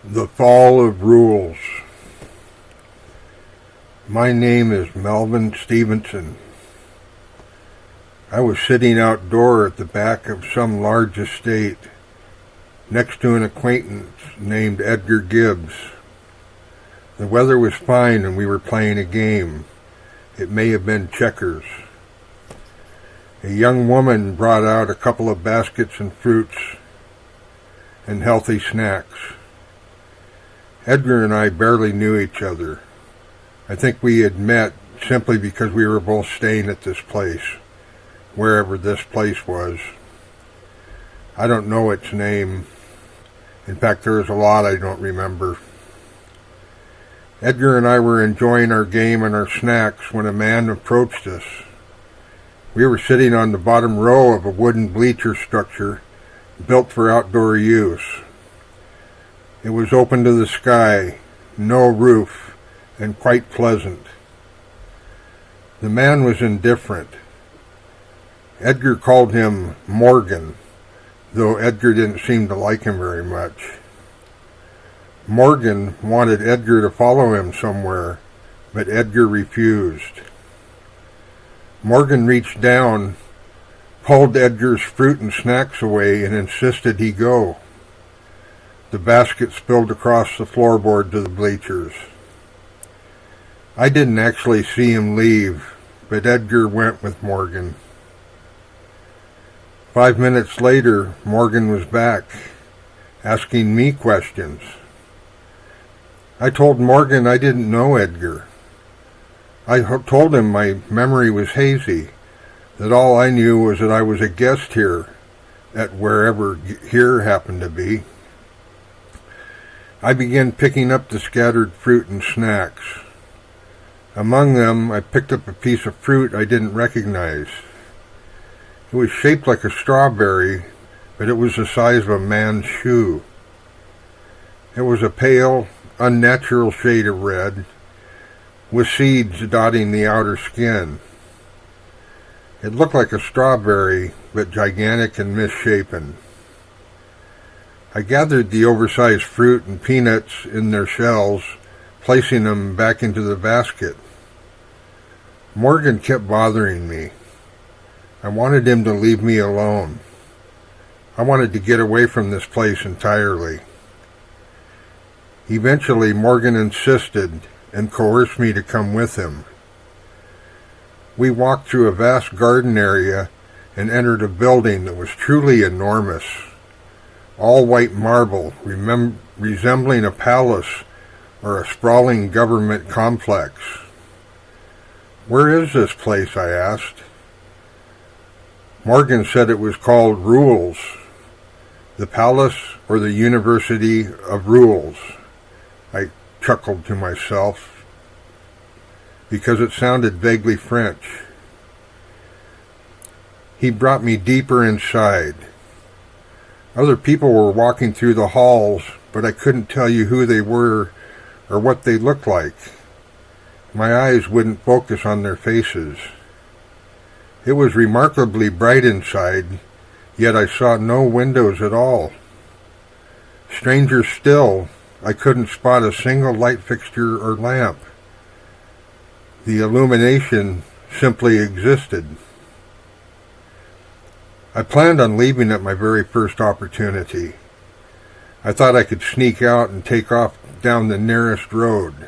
The Fall of Ruelles. My name is Melvin Stevenson. I was sitting outdoor at the back of some large estate, next to an acquaintance named Edgar Gibbs. The weather was fine and we were playing a game. It may have been checkers. A young woman brought out a couple of baskets and fruits and healthy snacks. Edgar and I barely knew each other. I think we had met simply because we were both staying at this place, wherever this place was. I don't know its name. In fact, there's a lot I don't remember. Edgar and I were enjoying our game and our snacks when a man approached us. We were sitting on the bottom row of a wooden bleacher structure built for outdoor use. It was open to the sky, no roof, and quite pleasant. The man was indifferent. Edgar called him Morgan, though Edgar didn't seem to like him very much. Morgan wanted Edgar to follow him somewhere, but Edgar refused. Morgan reached down, pulled Edgar's fruit and snacks away, and insisted he go. The basket spilled across the floorboard to the bleachers. I didn't actually see him leave, but Edgar went with Morgan. 5 minutes later, Morgan was back, asking me questions. I told Morgan I didn't know Edgar. I told him my memory was hazy, that all I knew was that I was a guest here, at wherever here happened to be. I began picking up the scattered fruit and snacks. Among them, I picked up a piece of fruit I didn't recognize. It was shaped like a strawberry, but it was the size of a man's shoe. It was a pale, unnatural shade of red, with seeds dotting the outer skin. It looked like a strawberry, but gigantic and misshapen. I gathered the oversized fruit and peanuts in their shells, placing them back into the basket. Morgan kept bothering me. I wanted him to leave me alone. I wanted to get away from this place entirely. Eventually, Morgan insisted and coerced me to come with him. We walked through a vast garden area and entered a building that was truly enormous. All white marble, resembling a palace or a sprawling government complex. "Where is this place?" I asked. Morgan said it was called Ruelles, the Palace or the University of Ruelles. I chuckled to myself because it sounded vaguely French. He brought me deeper inside. Other people were walking through the halls, but I couldn't tell you who they were or what they looked like. My eyes wouldn't focus on their faces. It was remarkably bright inside, yet I saw no windows at all. Stranger still, I couldn't spot a single light fixture or lamp. The illumination simply existed. I planned on leaving at my very first opportunity. I thought I could sneak out and take off down the nearest road.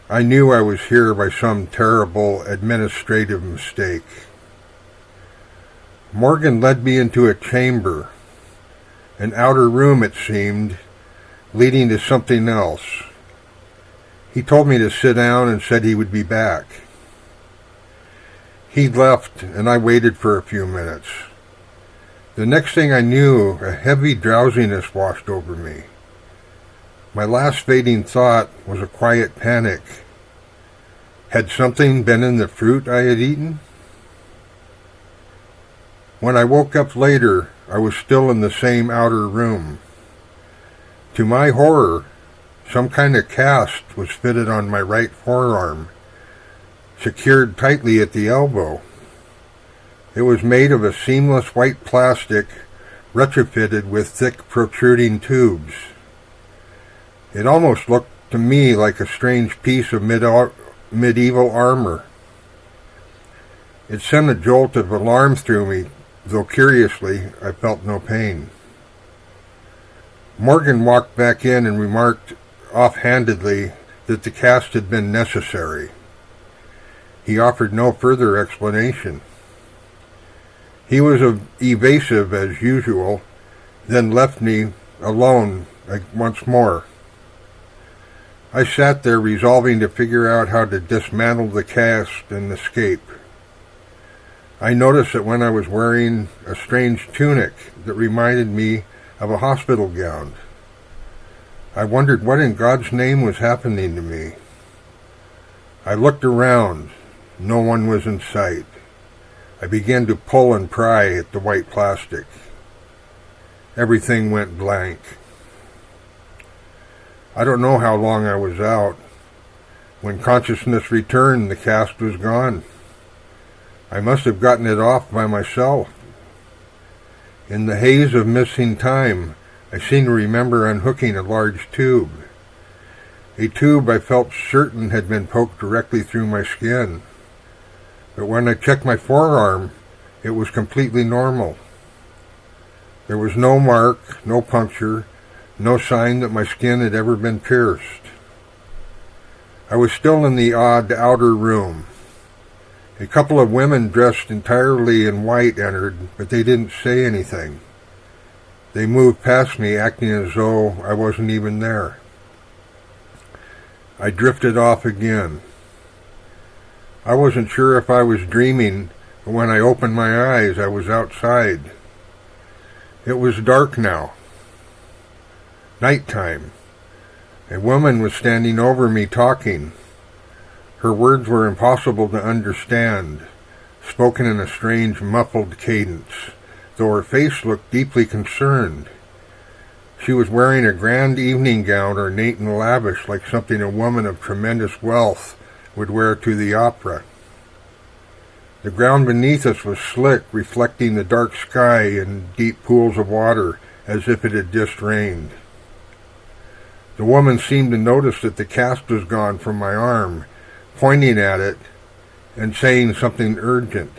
I knew I was here by some terrible administrative mistake. Morgan led me into a chamber, an outer room it seemed, leading to something else. He told me to sit down and said he would be back. He left, and I waited for a few minutes. The next thing I knew, a heavy drowsiness washed over me. My last fading thought was a quiet panic. Had something been in the fruit I had eaten? When I woke up later, I was still in the same outer room. To my horror, some kind of cast was fitted on my right forearm, secured tightly at the elbow. It was made of a seamless white plastic retrofitted with thick protruding tubes. It almost looked to me like a strange piece of medieval armor. It sent a jolt of alarm through me, though curiously, I felt no pain. Morgan walked back in and remarked offhandedly that the cast had been necessary. He offered no further explanation. He was evasive as usual, then left me alone once more. I sat there resolving to figure out how to dismantle the cast and escape. I noticed that when I was wearing a strange tunic that reminded me of a hospital gown. I wondered what in God's name was happening to me. I looked around. No one was in sight. I began to pull and pry at the white plastic. Everything went blank. I don't know how long I was out. When consciousness returned, the cast was gone. I must have gotten it off by myself. In the haze of missing time, I seem to remember unhooking a large tube. A tube I felt certain had been poked directly through my skin. But when I checked my forearm, it was completely normal. There was no mark, no puncture, no sign that my skin had ever been pierced. I was still in the odd outer room. A couple of women dressed entirely in white entered, but they didn't say anything. They moved past me, acting as though I wasn't even there. I drifted off again. I wasn't sure if I was dreaming, but when I opened my eyes, I was outside. It was dark now. Nighttime. A woman was standing over me talking. Her words were impossible to understand, spoken in a strange, muffled cadence, though her face looked deeply concerned. She was wearing a grand evening gown ornate and lavish, like something a woman of tremendous wealth would wear to the opera. The ground beneath us was slick, reflecting the dark sky in deep pools of water, as if it had just rained. The woman seemed to notice that the cast was gone from my arm, pointing at it and saying something urgent.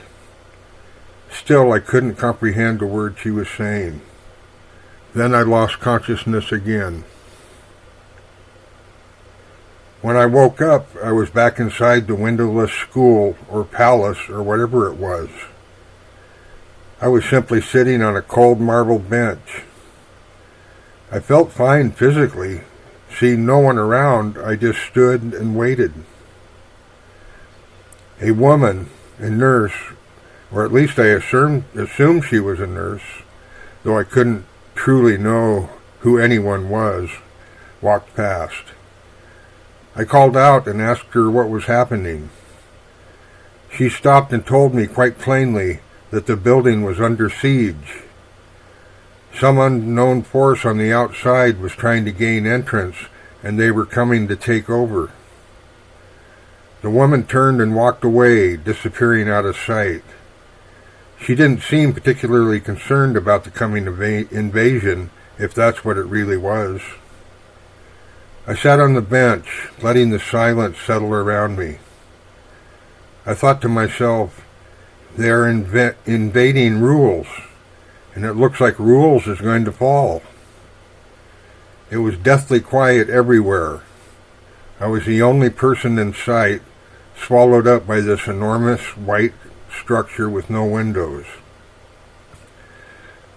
Still, I couldn't comprehend a word she was saying. Then I lost consciousness again. When I woke up, I was back inside the windowless school or palace or whatever it was. I was simply sitting on a cold marble bench. I felt fine physically. Seeing no one around, I just stood and waited. A woman, a nurse, or at least I assumed she was a nurse, though I couldn't truly know who anyone was, walked past. I called out and asked her what was happening. She stopped and told me quite plainly that the building was under siege. Some unknown force on the outside was trying to gain entrance, and they were coming to take over. The woman turned and walked away, disappearing out of sight. She didn't seem particularly concerned about the coming invasion, if that's what it really was. I sat on the bench, letting the silence settle around me. I thought to myself, they are invading Ruelles, and it looks like Ruelles is going to fall. It was deathly quiet everywhere. I was the only person in sight, swallowed up by this enormous white structure with no windows.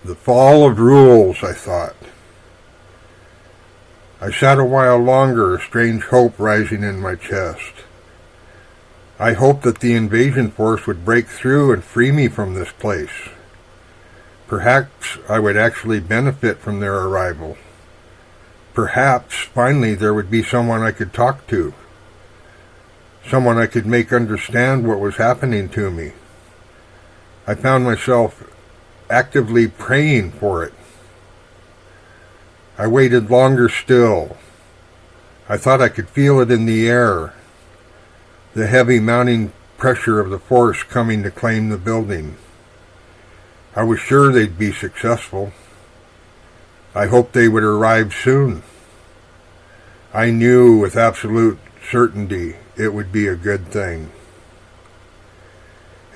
The Fall of Ruelles, I thought. I sat a while longer, a strange hope rising in my chest. I hoped that the invasion force would break through and free me from this place. Perhaps I would actually benefit from their arrival. Perhaps, finally, there would be someone I could talk to. Someone I could make understand what was happening to me. I found myself actively praying for it. I waited longer still. I thought I could feel it in the air, the heavy mounting pressure of the force coming to claim the building. I was sure they'd be successful. I hoped they would arrive soon. I knew with absolute certainty it would be a good thing.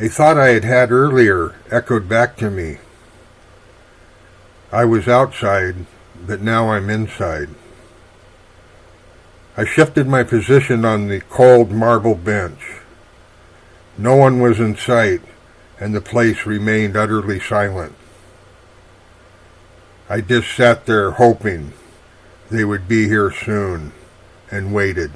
A thought I had had earlier echoed back to me. I was outside, but now I'm inside. I shifted my position on the cold marble bench. No one was in sight, and the place remained utterly silent. I just sat there hoping they would be here soon, and waited.